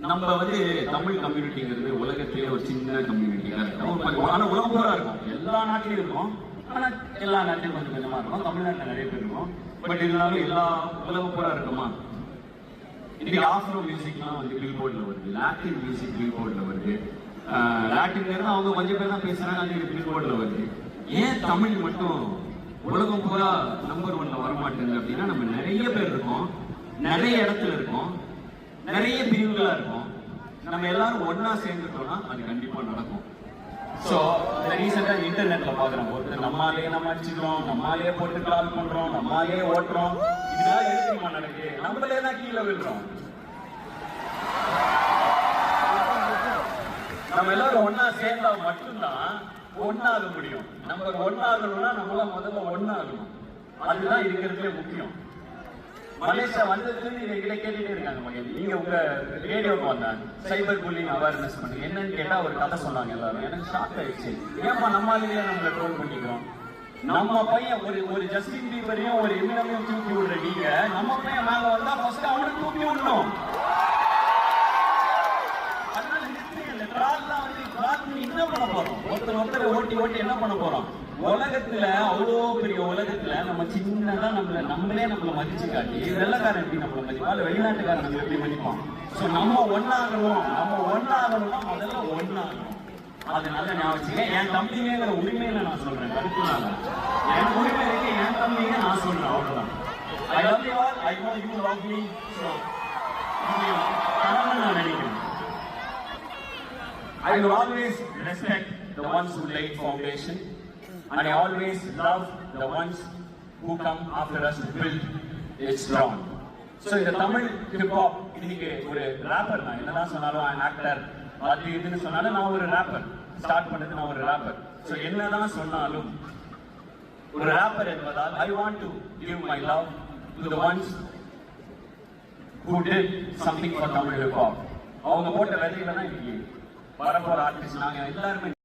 நம்ம வந்து தமிழ் கம்யூனிட்டிங்கிறது உலகத்திலேயே ஒரு சின்ன கம்யூனிட்டியா இருக்கும். ஆனா உலகம் பூரா இருக்கும், எல்லா நாட்டிலையும் இருக்கும். ஆனா எல்லா நாட்டிலும் கொஞ்சம் கொஞ்சமா இருக்கும். தமிழ்நாட்டில் நிறைய பேர் இருக்கும். பட் இருந்தாலும் எல்லா உலகம் பூரா இருக்குமா? இன்னைக்கு ஆஃப்ரோ மியூசிக்லாம் வந்து பில்போர்டில் வருது, லாட்டின் மியூசிக் பில்போர்டில் வருது. லாட்டின் அவங்க கொஞ்சம் பேர் தான் பேசுறாங்க, அது பில்போர்டில் வருது. ஏன் தமிழ் மட்டும் உலகம் பூரா நம்பர் 1ல வரமாட்டேங்குது அப்படின்னா, நம்ம நிறைய பேர் இருக்கோம், நிறைய இடத்துல இருக்கோம், நிறைய பிரிவுகளா இருக்கும். நம்ம எல்லாரும் ஒன்னா சேர்ந்துட்டோம்னா அது கண்டிப்பா நடக்கும். சோ ரீசெண்டா இன்டர்நெட்ல பாக்குறோம், ஒருத்தர் நம்மாலே நம்ம அடிச்சுக்கிறோம், நம்மாலே போட்டு கால் பண்றோம், நம்மாலே ஓட்டுறோம். இதெல்லாம் எதுக்குமா நடக்குது? நம்மளே தான் கீழே விழுறோம். நம்ம எல்லாரும் ஒன்னா சேர்ந்தா மட்டும்தான் ஒன்னாக முடியும். நம்ம ஒன்னாகணும்னா நம்மள முதல்ல ஒன்னாகணும். அதுதான் இருக்கிறதுலே முக்கியம். மலேசியா வந்ததுல எங்களை கேட்டுட்டே இருக்காங்க, மகன் நீங்க உங்க ரேடியோக்கு வந்தாங்க சைபர் புல்லிங் அவேர்னஸ் பண்ணுங்க என்னன்னு கேட்டா ஒரு கதை சொன்னாங்க. எல்லாரும் எனக்கு ஷாக் ஆயிடுச்சு. ஏமா நம்மளாலேயே நம்மள ட்ரோல் பண்ணிக்கிறோம்? நம்ம பையன் ஒரு ஜஸ்டின் பீபரையும் ஒரு எமினமையும் தூக்கி விடுற நீங்க, நம்ம பையன் நாங்க வந்தா ஃபர்ஸ்ட் அவனுக்கு தூக்கி விடணும். அதனால இந்த ட்ரால்லாம் வந்து என்ன பண்ண போறோம்? ஒருத்தர் ஓட்டி என்ன பண்ண போறோம்? உலகத்துல அவ்வளோ பெரிய உலகத்துல நம்ம சின்னதா நம்மளே நம்மள மதிச்சு காட்டி வெள்ளக்காரன் எப்படி நம்மள மதிப்பா, இல்ல வெளிநாட்டுக்காரன் நம்ம எப்படி மதிப்போம்? சோ நம்ம ஒன்னாகணும்னா முதல்ல ஒன்னாகணும். அதனால நான் வச்சுக்கேன், என் தம்பிங்கிற உரிமையில நான் சொல்றேன், கருத்துனால என் உரிமை இருக்கு, என் தம்பிங்க நான் சொல்றேன், அவ்வளவுதான். I love you all, I know you love me, so நான் நினைக்கிறேன். I will always respect the ones who laid foundation, and I always love the ones who come after us to build it strong. So இந்த Tamil hip hop இன்னைக்கு ஒரு wrapper, நான் என்னதான் சொன்னாலும் actor அது இதுன்னு சொன்னாலும் நான் ஒரு ராப்பர், ஸ்டார்ட் பண்ணது நான் ஒரு ராப்பர். ஸோ என்னதான் சொன்னாலும் ஒரு ராப்பர் என்பதால் I want to give my love to the ones who did something for Tamil hip hop. அவங்க போட்ட விதையில தான் இன்னைக்கு வரப்போற ஆர்டிஸ்ட் நாங்க எல்லாருமே